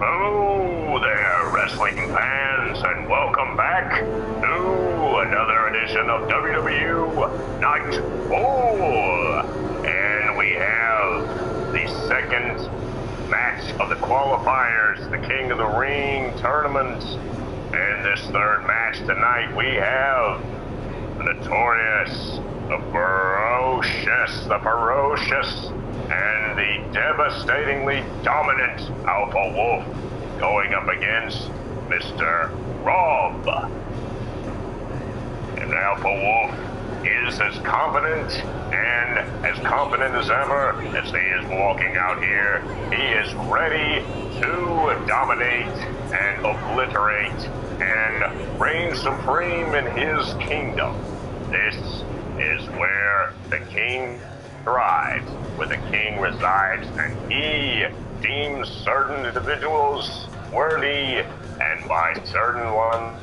Hello there, wrestling fans, and welcome back to another edition of WWU Night 4. And we have the second match of the qualifiers, the King of the Ring tournament. And this third match tonight, we have the notorious, the ferocious, and the devastatingly dominant Alpha Wolf going up against Mr. Rob. And Alpha Wolf is as confident as ever as he is walking out here. He is ready to dominate and obliterate and reign supreme in his kingdom. This is where the king thrives, where the king resides, and he deems certain individuals worthy, and by certain ones,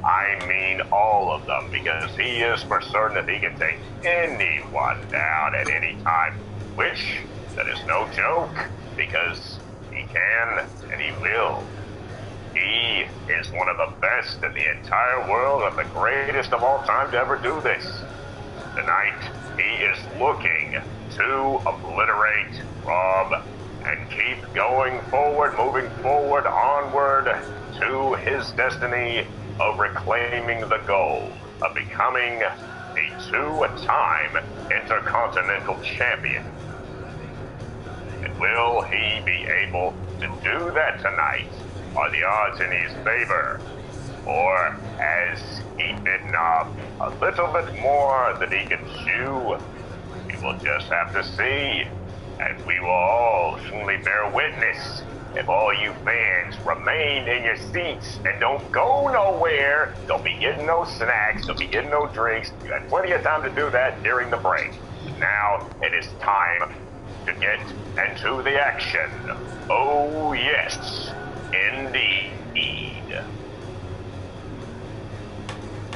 I mean all of them, because he is for certain that he can take anyone down at any time, which, that is no joke, because he can and he will. He is one of the best in the entire world and the greatest of all time to ever do this. Tonight, he is looking to obliterate Rob and keep going forward, moving forward, onward to his destiny of reclaiming the gold, of becoming a two-time Intercontinental Champion. And will he be able to do that tonight? Are the odds in his favor? Or has he bitten off a little bit more than he can chew? We will just have to see, and we will all surely bear witness. If all you fans remain in your seats and don't go nowhere, don't be getting no snacks, don't be getting no drinks. You had plenty of time to do that during the break. Now it is time to get into the action. Oh yes, indeed.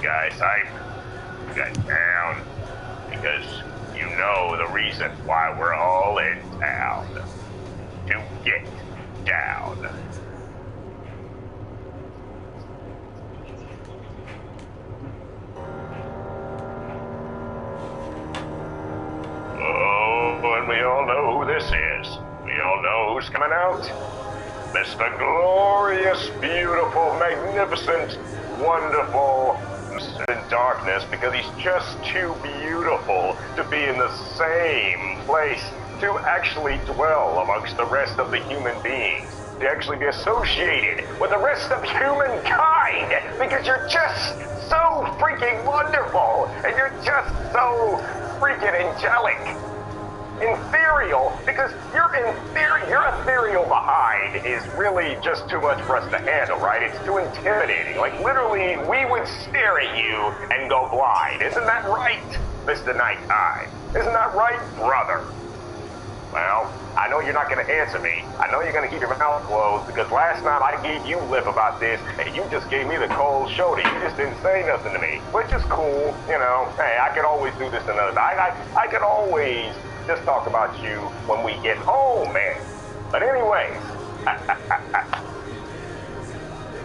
Guys, I got down because you know the reason why we're all in town. To get down. Oh, and we all know who this is. We all know who's coming out. Mr. Glorious, beautiful, magnificent, wonderful, in darkness, because he's just too beautiful to be in the same place, to actually dwell amongst the rest of the human beings, to actually be associated with the rest of humankind, because you're just so freaking wonderful, and you're just so freaking angelic. Ethereal, because your ethereal behind is really just too much for us to handle, right? It's too intimidating. Like, literally, we would stare at you and go blind. Isn't that right, Mr. Nighttime? Isn't that right, brother? Well, I know you're not going to answer me. I know you're going to keep your mouth closed, because last night I gave you lip about this, and you just gave me the cold shoulder. You just didn't say nothing to me, which is cool, you know. Hey, I could always do this another time. I could always just talk about you when we get home, man. But anyways,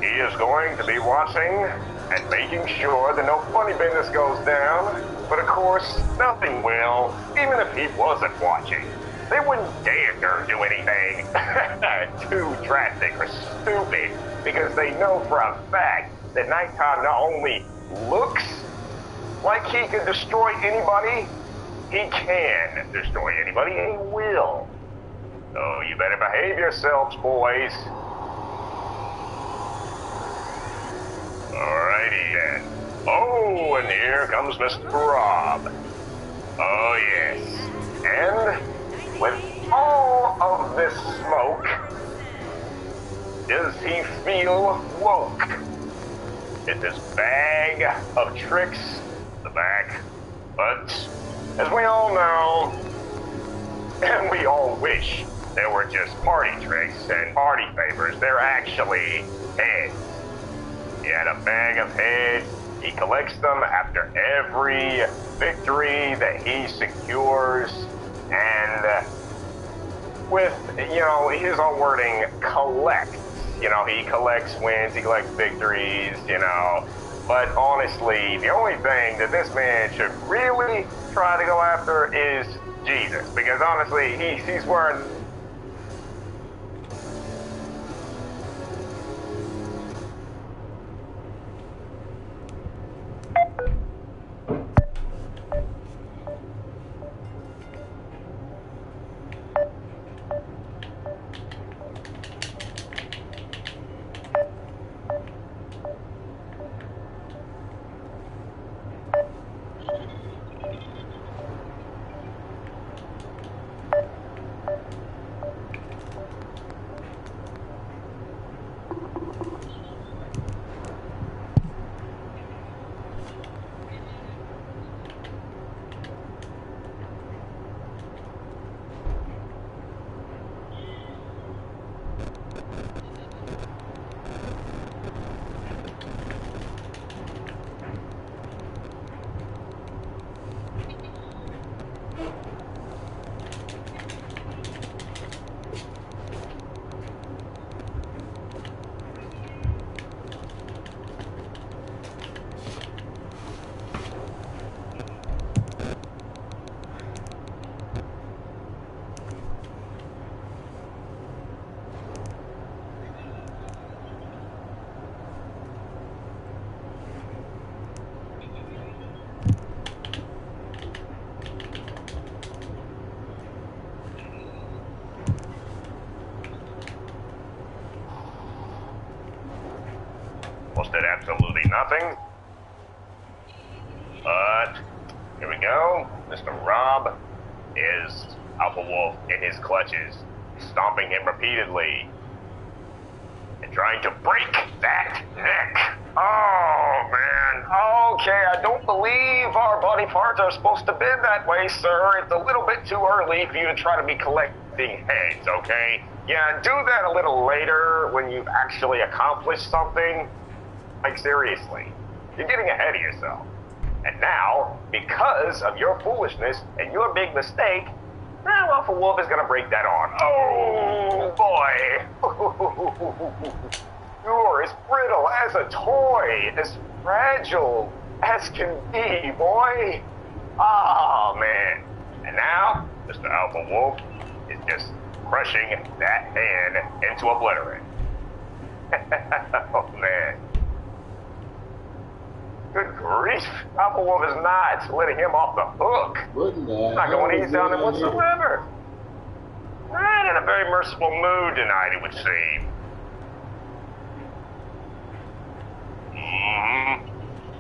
he is going to be watching and making sure that no funny business goes down. But of course, nothing will, even if he wasn't watching. They wouldn't dare do anything too drastic or stupid, because they know for a fact that Nighttime not only looks like he can destroy anybody, he can destroy anybody, and he will. So you better behave yourselves, boys. Alrighty then. Oh, and here comes Mr. Rob. Oh yes. And with all of this smoke, does he feel woke? Is this bag of tricks the back? But as we all know, and we all wish, there were just party tricks and party favors. They're actually heads. He had a bag of heads. He collects them after every victory that he secures. And with, you know, his own wording, collect. You know, he collects wins, he collects victories, you know. But honestly, the only thing that this man should really try to go after is Jesus. Because honestly, he's wearing... Almost did absolutely nothing. But here we go. Mr. Rob is Alpha Wolf in his clutches, stomping him repeatedly and trying to break that neck. Oh, man. Okay, I don't believe our body parts are supposed to bend that way, sir. It's a little bit too early for you to try to be collecting heads, okay? Yeah, do that a little later when you've actually accomplished something. Like, seriously, you're getting ahead of yourself. And now, because of your foolishness and your big mistake, now Alpha Wolf is gonna break that arm. Oh, boy. You're as brittle as a toy, as fragile as can be, boy. Oh, man. And now, Mr. Alpha Wolf is just crushing that hand into oblivion. Oh, man. Good grief. Alpha Wolf is not letting him off the hook. He's not going easy on him whatsoever. Not in a very merciful mood tonight, it would seem.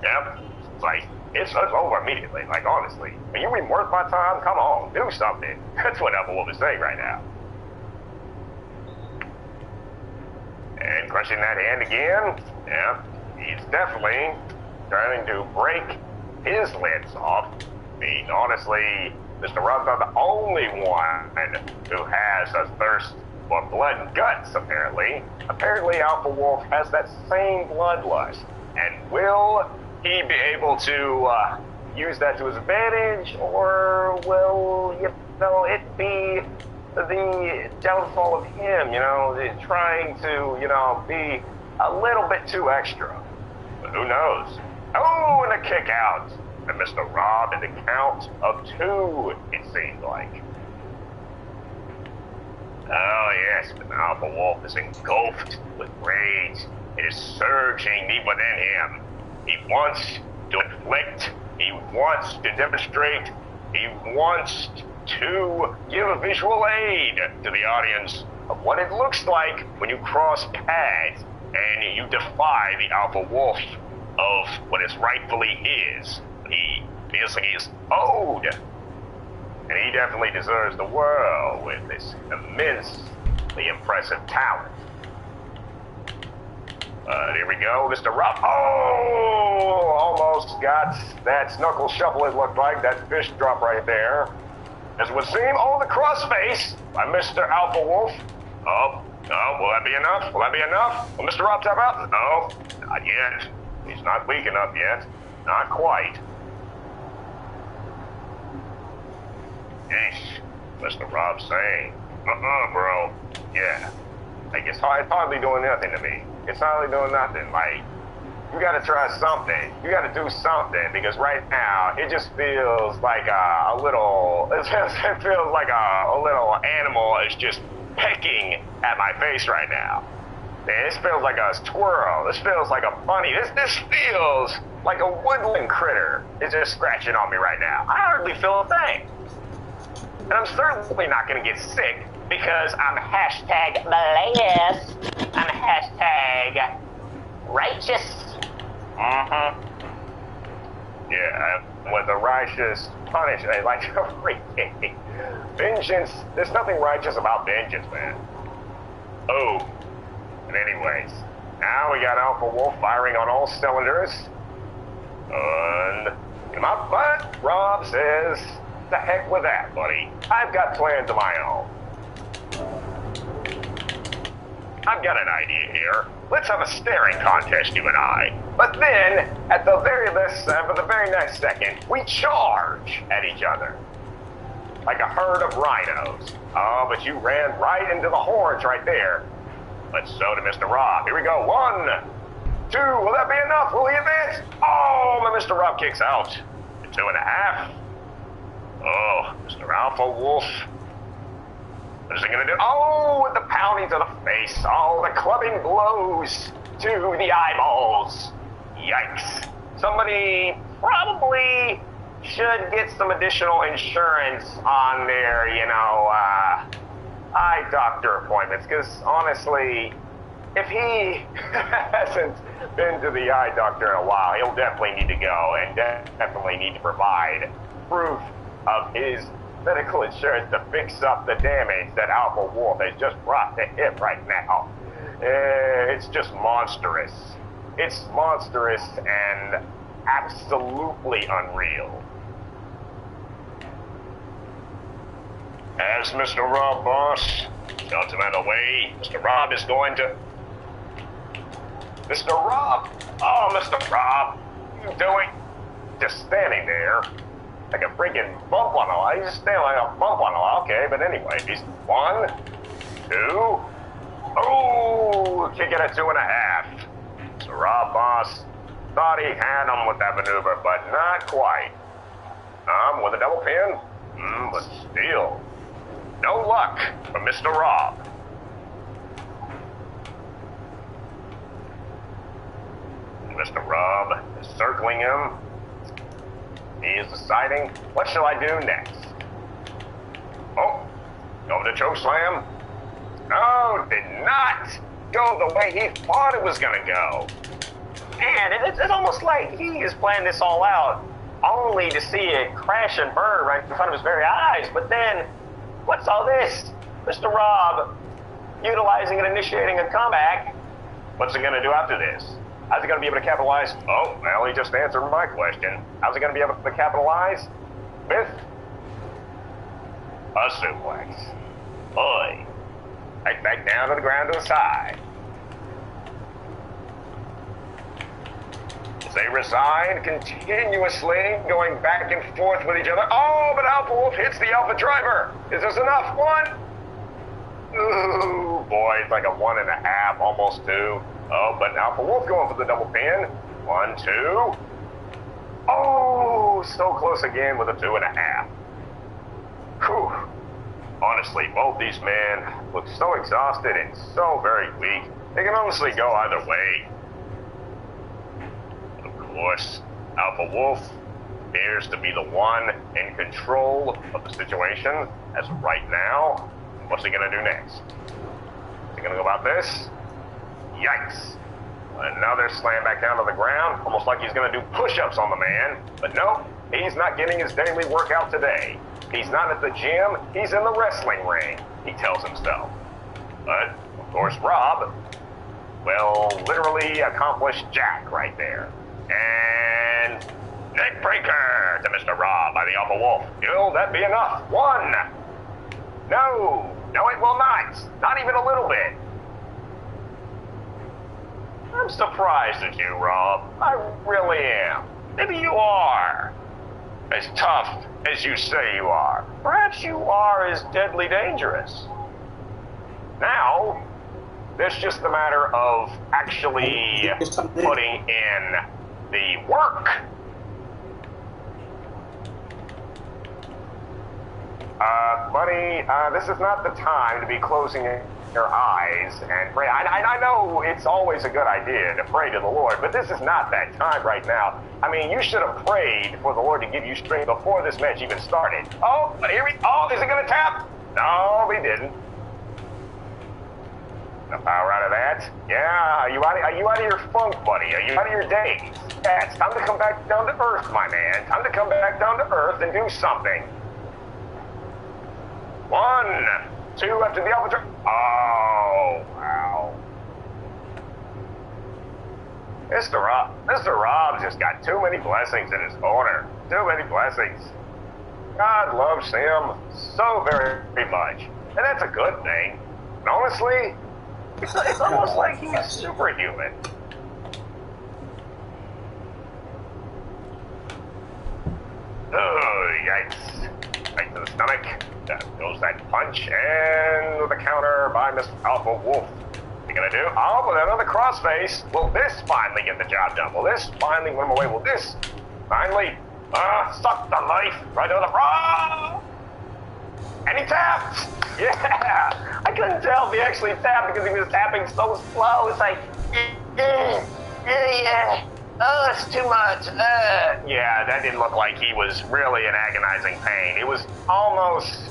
Yep. It's like, it's over immediately, like, honestly. Are you even worth my time? Come on, do something. That's what Alpha Wolf is saying right now. And crushing that hand again. Yeah, he's definitely trying to break his lids off. I mean, honestly, Mr. Rob's not the only one who has a thirst for blood and guts, apparently. Apparently, Alpha Wolf has that same bloodlust. And will he be able to use that to his advantage, or will, you know, it be the downfall of him, you know, trying to, you know, be a little bit too extra? But who knows? Oh, and a kick out. And Mr. Rob in the count of 2, it seems like. Oh, yes, but Alpha Wolf is engulfed with rage. It is surging deep within him. He wants to inflict. He wants to demonstrate. He wants to give a visual aid to the audience of what it looks like when you cross paths and you defy the Alpha Wolf of what is rightfully his. He feels like he is owed. And he definitely deserves the world with this immensely impressive talent. Here we go, Mr. Ruff. Oh, almost got that knuckle shuffle, it looked like. That fish drop right there. As would seem, oh, the crossface by Mr. Alpha Wolf. Oh, no, will that be enough? Will that be enough? Will Mr. Ruff tap out? No, not yet. He's not weak enough yet. Not quite. Yeesh, Mr. Rob's saying. Bro. Yeah. Like, it's hardly doing nothing to me. It's hardly doing nothing. Like, you gotta try something. You gotta do something, because right now, it just feels like a little, it feels like a little animal is just pecking at my face right now. Man, this feels like a squirrel. This feels like a bunny. This feels like a woodland critter is just scratching on me right now. I hardly feel a thing. And I'm certainly not gonna get sick because I'm hashtag blessed. I'm hashtag righteous. Yeah, with the righteous punishment, like everything. Vengeance, there's nothing righteous about vengeance, man. Oh. And anyways, now we got Alpha Wolf firing on all cylinders. And in my butt, Rob says, the heck with that, buddy. I've got plans of my own. I've got an idea here. Let's have a staring contest, you and I. But then, at the very next second, we charge at each other. Like a herd of rhinos. Oh, but you ran right into the horns right there. Let's show to Mr. Rob. Here we go. 1, 2. Will that be enough? Will he advance? Oh, but Mr. Rob kicks out. 2.5. Oh, Mr. Alpha Wolf. What is he going to do? Oh, with the pounding to the face. Oh, the clubbing blows to the eyeballs. Yikes. Somebody probably should get some additional insurance on their, eye doctor appointments, because honestly, if he hasn't been to the eye doctor in a while, he'll definitely need to go and definitely need to provide proof of his medical insurance to fix up the damage that Alpha Wolf has just brought to him right now. It's just monstrous. It's monstrous and absolutely unreal. As Mr. Rob, boss, shouts him out of the way. Mr. Rob is going to... Mr. Rob! Oh, Mr. Rob! What are you doing? Just standing there. Like a freaking bump on a wall. He's just standing like a bump on a wall. Okay, but anyway, he's 1, 2... Oh, kick it at 2.5. Mr. Rob, boss, thought he had him with that maneuver, but not quite. With a double pin? But still... No luck for Mr. Rob. Mr. Rob is circling him. He is deciding, what shall I do next? Oh, go to choke slam. No, did not go the way he thought it was going to go. Man, it's almost like he is planning this all out, only to see it crash and burn right in front of his very eyes. But then, what's all this? Mr. Rob, utilizing and initiating a comeback. What's he going to do after this? How's he going to be able to capitalize? Oh, well, he just answered my question. How's he going to be able to capitalize? With a suplex. Boy. Right back down to the ground to the side. As they reside continuously, going back and forth with each other. Oh, but Alpha Wolf hits the Alpha Driver. Is this enough? 1? Ooh, boy, it's like a 1.5, almost 2. Oh, but Alpha Wolf going for the double pin. 1, 2. Oh, so close again with a 2.5. Whew. Honestly, both these men look so exhausted and so very weak. They can honestly go either way. Of course, Alpha Wolf appears to be the one in control of the situation as of right now. What's he gonna do next? Is he gonna go about this? Yikes. Another slam back down to the ground, almost like he's gonna do push-ups on the man. But no, he's not getting his daily workout today. He's not at the gym, he's in the wrestling ring, he tells himself. But, of course, Rob, well, literally accomplished jack right there. And neck breaker to Mr. Rob by the Alpha Wolf. Will that be enough? 1. No, it will not. Not even a little bit. I'm surprised at you, Rob. I really am. Maybe you are as tough as you say you are. Perhaps you are as deadly dangerous. Now, It's just a matter of actually putting in the work. Buddy, this is not the time to be closing your eyes and pray. I know it's always a good idea to pray to the Lord, but this is not that time right now. I mean, you should have prayed for the Lord to give you strength before this match even started. Oh, but is he gonna tap? No, he didn't. The power out of that? Yeah, are you out of your funk, buddy? Are you out of your daze? Yeah, it's time to come back down to earth, my man. Time to come back down to earth and do something. 1, 2, after the alpha. Oh, wow. Mr. Rob's just got too many blessings in his corner. Too many blessings. God loves him so very, very much. And that's a good thing. And honestly, it's almost like he's superhuman. Oh, yikes. Right to the stomach. There goes that punch, and with a counter by Mr. Alpha Wolf. What are you gonna do? Oh, with another crossface. Will this finally get the job done? Will this finally win him away? Will this finally suck the life right out of the and he tapped! Yeah! I couldn't tell if he actually tapped because he was tapping so slow. It's like, yeah. Oh, it's too much. Yeah, that didn't look like he was really in agonizing pain. It was almost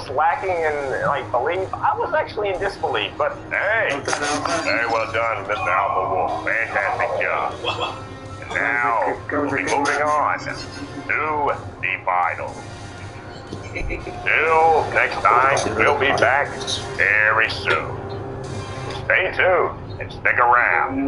lacking in, like, belief. I was actually in disbelief, but hey, very well done, Mr. Alpha Wolf. Fantastic job. And now, we'll be moving on to the finals. Till next time, we'll be back very soon. Stay tuned and stick around.